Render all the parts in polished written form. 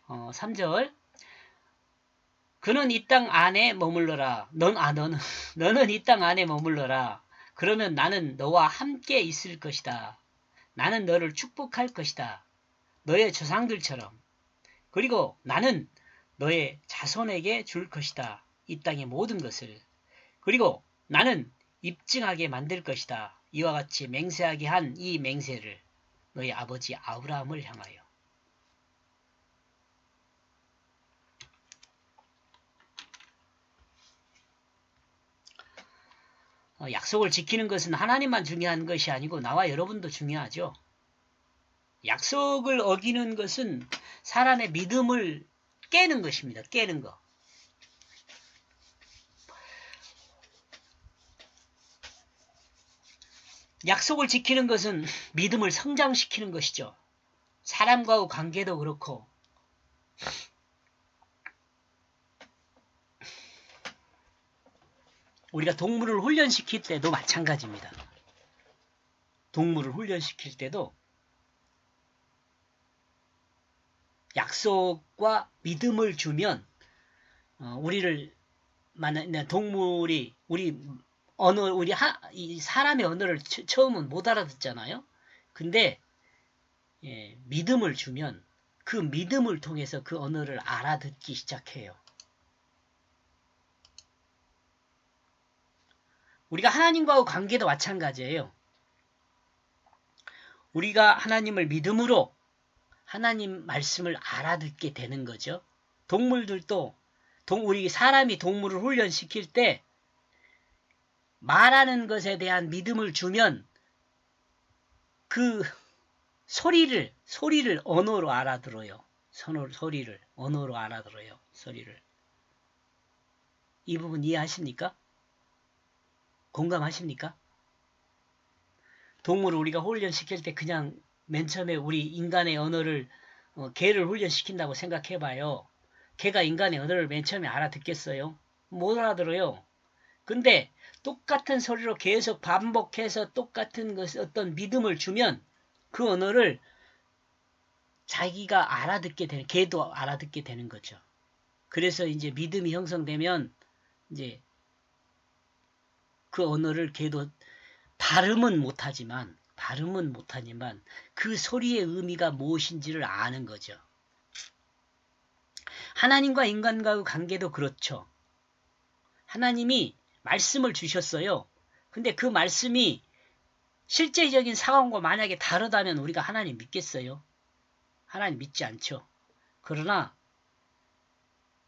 3절. 그는 이 땅 안에 머물러라. 너는 이 땅 안에 머물러라. 그러면 나는 너와 함께 있을 것이다. 나는 너를 축복할 것이다. 너의 조상들처럼. 그리고 나는 너의 자손에게 줄 것이다. 이 땅의 모든 것을. 그리고 나는 입증하게 만들 것이다. 이와 같이 맹세하게 한 이 맹세를 너의 아버지 아브라함을 향하여. 약속을 지키는 것은 하나님만 중요한 것이 아니고 나와 여러분도 중요하죠. 약속을 어기는 것은 사람의 믿음을 깨는 것입니다. 깨는 거. 약속을 지키는 것은 믿음을 성장시키는 것이죠. 사람과의 관계도 그렇고 우리가 동물을 훈련시킬 때도 마찬가지입니다. 동물을 훈련시킬 때도 약속과 믿음을 주면 우리를 동물이 이 사람의 언어를 처음은 못 알아듣잖아요. 근데 믿음을 주면 그 믿음을 통해서 그 언어를 알아듣기 시작해요. 우리가 하나님과의 관계도 마찬가지예요. 우리가 하나님을 믿음으로 하나님 말씀을 알아듣게 되는 거죠. 동물들도 우리 사람이 동물을 훈련시킬 때 말하는 것에 대한 믿음을 주면 그 소리를 언어로 알아들어요. 소리를 언어로 알아들어요. 소리를. 이 부분 이해하십니까? 공감하십니까? 동물을 우리가 훈련시킬 때 그냥 맨 처음에 우리 인간의 언어를 개를 훈련시킨다고 생각해봐요. 개가 인간의 언어를 맨 처음에 알아듣겠어요? 못 알아들어요. 근데 똑같은 소리로 계속 반복해서 똑같은 어떤 믿음을 주면 그 언어를 자기가 알아듣게 되는, 개도 알아듣게 되는 거죠. 그래서 이제 믿음이 형성되면 이제 그 언어를 개도 발음은 못하지만 그 소리의 의미가 무엇인지를 아는 거죠. 하나님과 인간과의 관계도 그렇죠. 하나님이 말씀을 주셨어요. 근데 그 말씀이 실제적인 상황과 만약에 다르다면 우리가 하나님 믿겠어요? 하나님 믿지 않죠. 그러나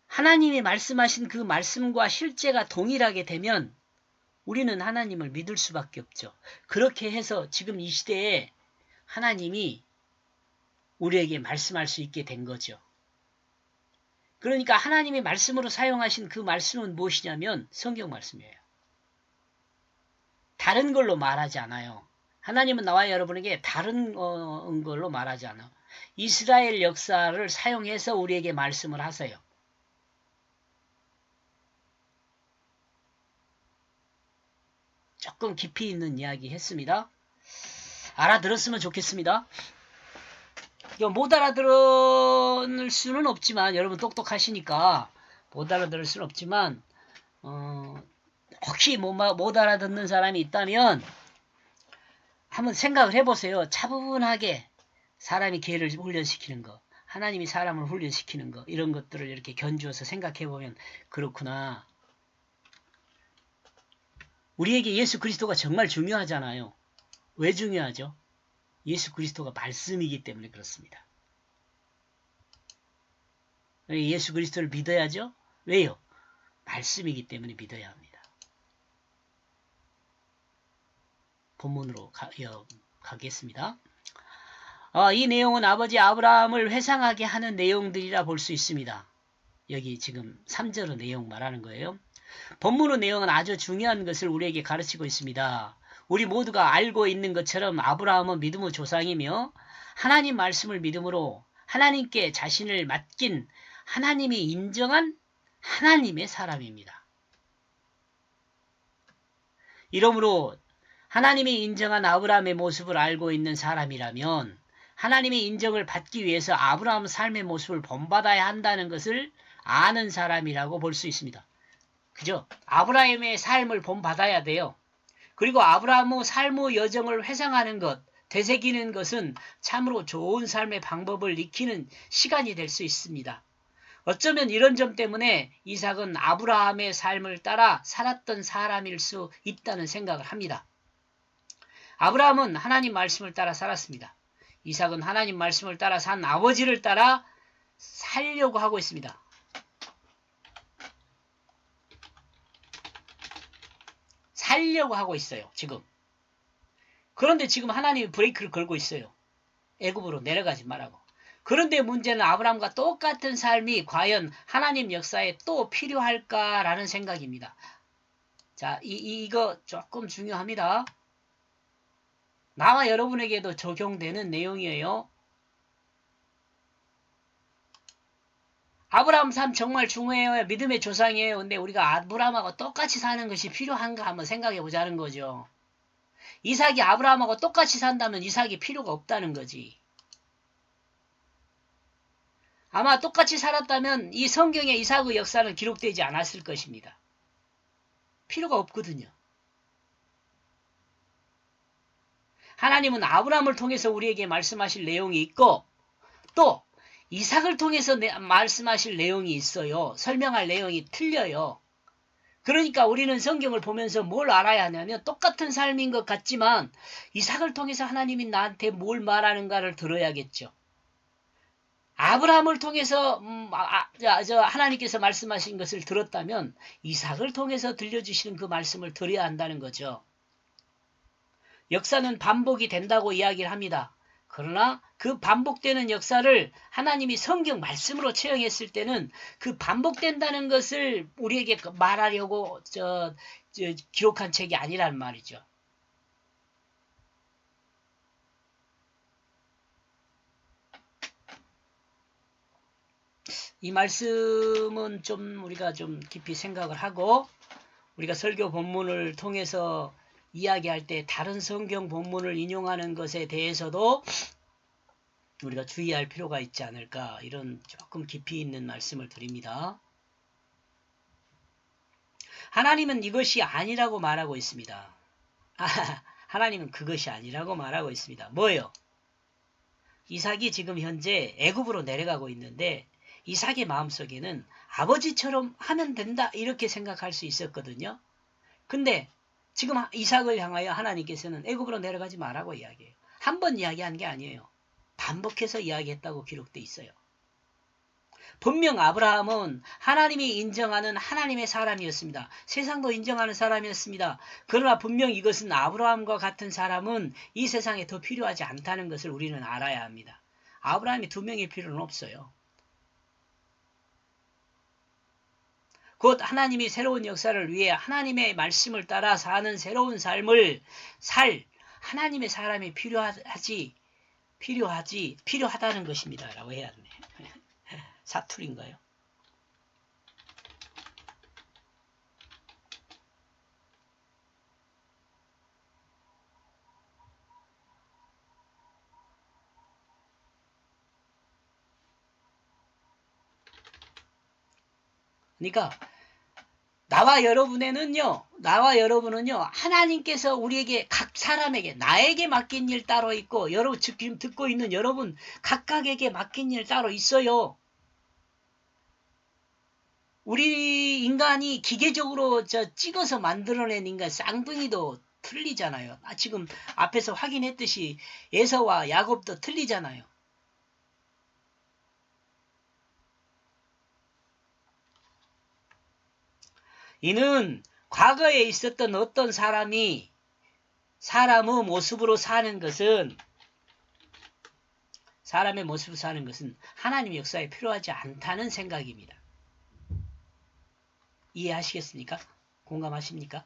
하나님이 말씀하신 그 말씀과 실제가 동일하게 되면 우리는 하나님을 믿을 수밖에 없죠. 그렇게 해서 지금 이 시대에 하나님이 우리에게 말씀할 수 있게 된 거죠. 그러니까 하나님이 말씀으로 사용하신 그 말씀은 무엇이냐면 성경 말씀이에요. 다른 걸로 말하지 않아요. 하나님은 나와 여러분에게 다른 걸로 말하지 않아요. 이스라엘 역사를 사용해서 우리에게 말씀을 하세요. 조금 깊이 있는 이야기 했습니다. 알아들었으면 좋겠습니다. 못 알아들을 수는 없지만 여러분 똑똑하시니까 못 알아들을 수는 없지만 혹시 못 알아듣는 사람이 있다면 한번 생각을 해보세요. 차분하게 사람이 개를 훈련시키는 거, 하나님이 사람을 훈련시키는 거, 이런 것들을 이렇게 견주어서 생각해보면 그렇구나. 우리에게 예수 그리스도가 정말 중요하잖아요. 왜 중요하죠? 예수 그리스도가 말씀이기 때문에 그렇습니다. 예수 그리스도를 믿어야죠? 왜요? 말씀이기 때문에 믿어야 합니다. 본문으로 가겠습니다. 이 내용은 아버지 아브라함을 회상하게 하는 내용들이라 볼 수 있습니다. 여기 지금 3절의 내용 말하는 거예요. 본문의 내용은 아주 중요한 것을 우리에게 가르치고 있습니다. 우리 모두가 알고 있는 것처럼 아브라함은 믿음의 조상이며 하나님 말씀을 믿음으로 하나님께 자신을 맡긴 하나님이 인정한 하나님의 사람입니다. 이러므로 하나님이 인정한 아브라함의 모습을 알고 있는 사람이라면 하나님의 인정을 받기 위해서 아브라함 삶의 모습을 본받아야 한다는 것을 아는 사람이라고 볼 수 있습니다. 그죠? 아브라함의 삶을 본받아야 돼요. 그리고 아브라함의 삶의 여정을 회상하는 것, 되새기는 것은 참으로 좋은 삶의 방법을 익히는 시간이 될 수 있습니다. 어쩌면 이런 점 때문에 이삭은 아브라함의 삶을 따라 살았던 사람일 수 있다는 생각을 합니다. 아브라함은 하나님 말씀을 따라 살았습니다. 이삭은 하나님 말씀을 따라 산 아버지를 따라 살려고 하고 있습니다. 살려고 하고 있어요. 지금. 그런데 지금 하나님이 브레이크를 걸고 있어요. 애굽으로 내려가지 말라고. 그런데 문제는 아브라함과 똑같은 삶이 과연 하나님 역사에 또 필요할까라는 생각입니다. 자, 이거 조금 중요합니다. 나와 여러분에게도 적용되는 내용이에요. 아브라함 삶 정말 중요해요. 믿음의 조상이에요. 근데 우리가 아브라함하고 똑같이 사는 것이 필요한가 한번 생각해 보자는 거죠. 이삭이 아브라함하고 똑같이 산다면 이삭이 필요가 없다는 거지. 아마 똑같이 살았다면 이 성경에 이삭의 역사는 기록되지 않았을 것입니다. 필요가 없거든요. 하나님은 아브라함을 통해서 우리에게 말씀하실 내용이 있고 또 이삭을 통해서 말씀하실 내용이 있어요. 설명할 내용이 틀려요. 그러니까 우리는 성경을 보면서 뭘 알아야 하냐면 똑같은 삶인 것 같지만 이삭을 통해서 하나님이 나한테 뭘 말하는가를 들어야겠죠. 아브라함을 통해서 하나님께서 말씀하신 것을 들었다면 이삭을 통해서 들려주시는 그 말씀을 들어야 한다는 거죠. 역사는 반복이 된다고 이야기를 합니다. 그러나 그 반복되는 역사를 하나님이 성경 말씀으로 채용했을 때는 그 반복된다는 것을 우리에게 말하려고 기록한 책이 아니란 말이죠. 이 말씀은 좀 우리가 좀 깊이 생각을 하고 우리가 설교 본문을 통해서 이야기할 때 다른 성경 본문을 인용하는 것에 대해서도 우리가 주의할 필요가 있지 않을까 이런 조금 깊이 있는 말씀을 드립니다. 하나님은 이것이 아니라고 말하고 있습니다. 하나님은 그것이 아니라고 말하고 있습니다. 뭐예요? 이삭이 지금 현재 애굽으로 내려가고 있는데 이삭의 마음속에는 아버지처럼 하면 된다 이렇게 생각할 수 있었거든요. 근데 지금 이삭을 향하여 하나님께서는 애굽으로 내려가지 말라고 이야기해요. 한 번 이야기한 게 아니에요. 반복해서 이야기했다고 기록되어 있어요. 분명 아브라함은 하나님이 인정하는 하나님의 사람이었습니다. 세상도 인정하는 사람이었습니다. 그러나 분명 이것은 아브라함과 같은 사람은 이 세상에 더 필요하지 않다는 것을 우리는 알아야 합니다. 아브라함이 두 명의 필요는 없어요. 곧 하나님이 새로운 역사를 위해 하나님의 말씀을 따라 사는 새로운 삶을 하나님의 사람이 필요하다는 것입니다. 라고 해야 하네. 사투리인가요? 그러니까 나와 여러분은요 하나님께서 우리에게 각 사람에게 나에게 맡긴 일 따로 있고 여러분 지금 듣고 있는 여러분 각각에게 맡긴 일 따로 있어요. 우리 인간이 기계적으로 찍어서 만들어낸 인간 쌍둥이도 틀리잖아요. 지금 앞에서 확인했듯이 에서와 야곱도 틀리잖아요. 이는 과거에 있었던 어떤 사람의 모습으로 사는 것은 사람의 모습으로 사는 것은 하나님 역사에 필요하지 않다는 생각입니다. 이해하시겠습니까? 공감하십니까?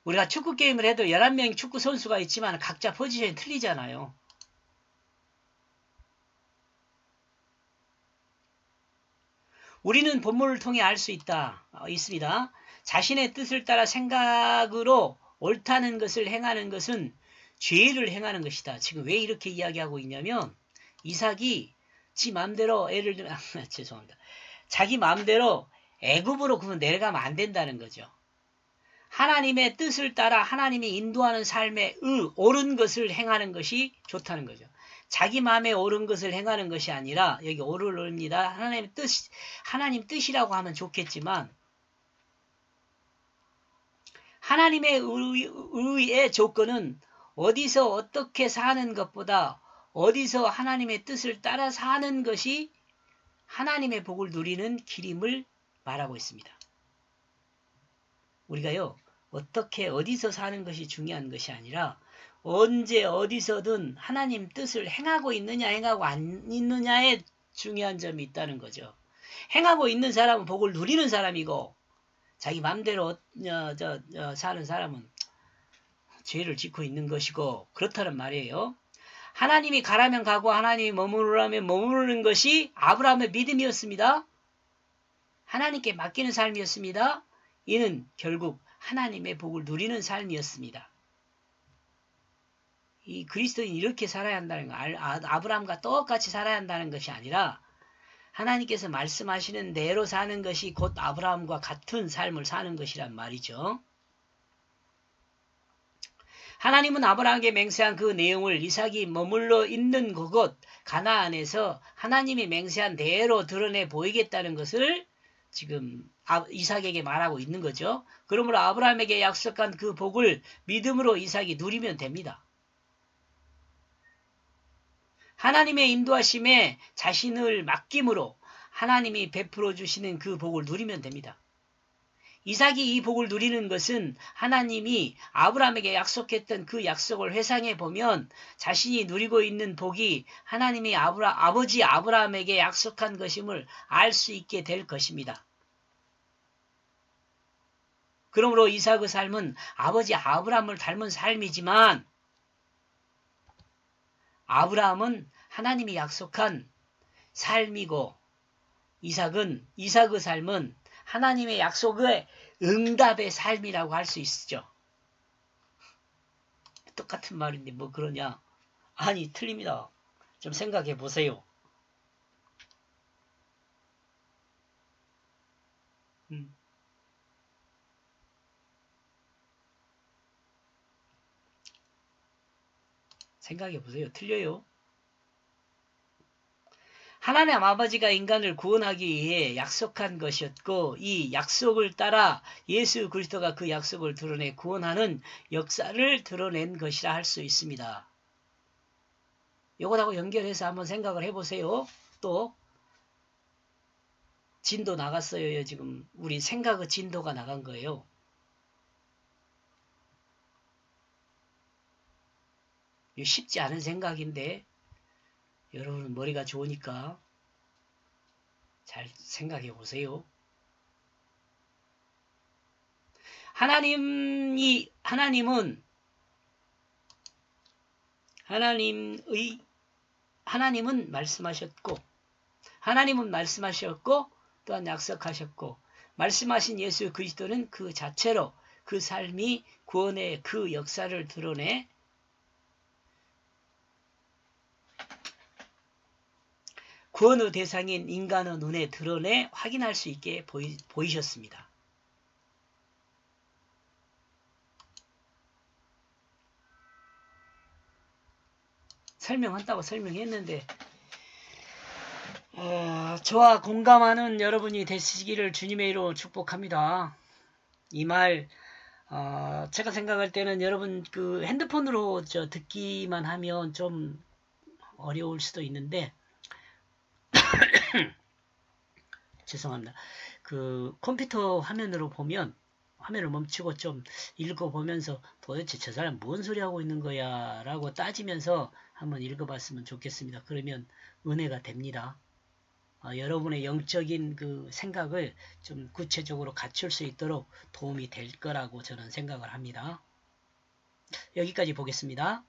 우리가 축구 게임을 해도 11명의 축구 선수가 있지만 각자 포지션이 틀리잖아요. 우리는 본문을 통해 알 수 있습니다. 자신의 뜻을 따라 생각으로 옳다는 것을 행하는 것은 죄를 행하는 것이다. 지금 왜 이렇게 이야기하고 있냐면 이삭이 지 마음대로 예를 들면 죄송합니다. 자기 마음대로 애굽으로 그만 내려가면 안 된다는 거죠. 하나님의 뜻을 따라 하나님이 인도하는 삶에 옳은 것을 행하는 것이 좋다는 거죠. 자기 마음에 옳은 것을 행하는 것이 아니라 여기 옳으입니다. 하나님 뜻이라고 하면 좋겠지만 하나님의 의의 조건은 어디서 어떻게 사는 것보다 어디서 하나님의 뜻을 따라 사는 것이 하나님의 복을 누리는 길임을 말하고 있습니다. 우리가요, 어떻게 어디서 사는 것이 중요한 것이 아니라 언제 어디서든 하나님 뜻을 행하고 있느냐 행하고 안 있느냐에 중요한 점이 있다는 거죠. 행하고 있는 사람은 복을 누리는 사람이고 자기 마음대로 사는 사람은 죄를 짓고 있는 것이고 그렇다는 말이에요. 하나님이 가라면 가고 하나님이 머무르라면 머무르는 것이 아브라함의 믿음이었습니다. 하나님께 맡기는 삶이었습니다. 이는 결국 하나님의 복을 누리는 삶이었습니다. 이 그리스도인이 이렇게 살아야 한다는 거, 아브라함과 똑같이 살아야 한다는 것이 아니라 하나님께서 말씀하시는 대로 사는 것이 곧 아브라함과 같은 삶을 사는 것이란 말이죠. 하나님은 아브라함에게 맹세한 그 내용을 이삭이 머물러 있는 그곳 가나안에서 하나님이 맹세한 대로 드러내 보이겠다는 것을 지금 이삭에게 말하고 있는 거죠. 그러므로 아브라함에게 약속한 그 복을 믿음으로 이삭이 누리면 됩니다. 하나님의 인도하심에 자신을 맡김으로 하나님이 베풀어 주시는 그 복을 누리면 됩니다. 이삭이 이 복을 누리는 것은 하나님이 아브라함에게 약속했던 그 약속을 회상해 보면 자신이 누리고 있는 복이 하나님이 아버지 아브라함에게 약속한 것임을 알 수 있게 될 것입니다. 그러므로 이삭의 삶은 아버지 아브라함을 닮은 삶이지만 아브라함은 하나님이 약속한 삶이고 이삭의 삶은 하나님의 약속의 응답의 삶이라고 할 수 있죠. 똑같은 말인데 뭐 그러냐? 아니 틀립니다. 좀 생각해 보세요. 생각해 보세요. 틀려요. 하나님 아버지가 인간을 구원하기 위해 약속한 것이었고 이 약속을 따라 예수 그리스도가 그 약속을 드러내 구원하는 역사를 드러낸 것이라 할 수 있습니다. 이것하고 연결해서 한번 생각을 해보세요. 또 진도 나갔어요. 지금 우리 생각의 진도가 나간 거예요. 쉽지 않은 생각인데 여러분은 머리가 좋으니까 잘 생각해 보세요. 하나님은 말씀하셨고 또한 약속하셨고 말씀하신 예수 그리스도는 그 자체로 그 삶이 구원의 그 역사를 드러내 구원의 대상인 인간의 눈에 드러내 확인할 수 있게 보이셨습니다. 설명한다고 설명했는데 저와 공감하는 여러분이 되시기를 주님의 이름으로 축복합니다. 이 말 제가 생각할 때는 여러분 그 핸드폰으로 듣기만 하면 좀 어려울 수도 있는데 죄송합니다. 그 컴퓨터 화면으로 보면 화면을 멈추고 좀 읽어보면서 도대체 저 사람 뭔 소리 하고 있는 거야 라고 따지면서 한번 읽어봤으면 좋겠습니다. 그러면 은혜가 됩니다. 여러분의 영적인 그 생각을 좀 구체적으로 갖출 수 있도록 도움이 될 거라고 저는 생각을 합니다. 여기까지 보겠습니다.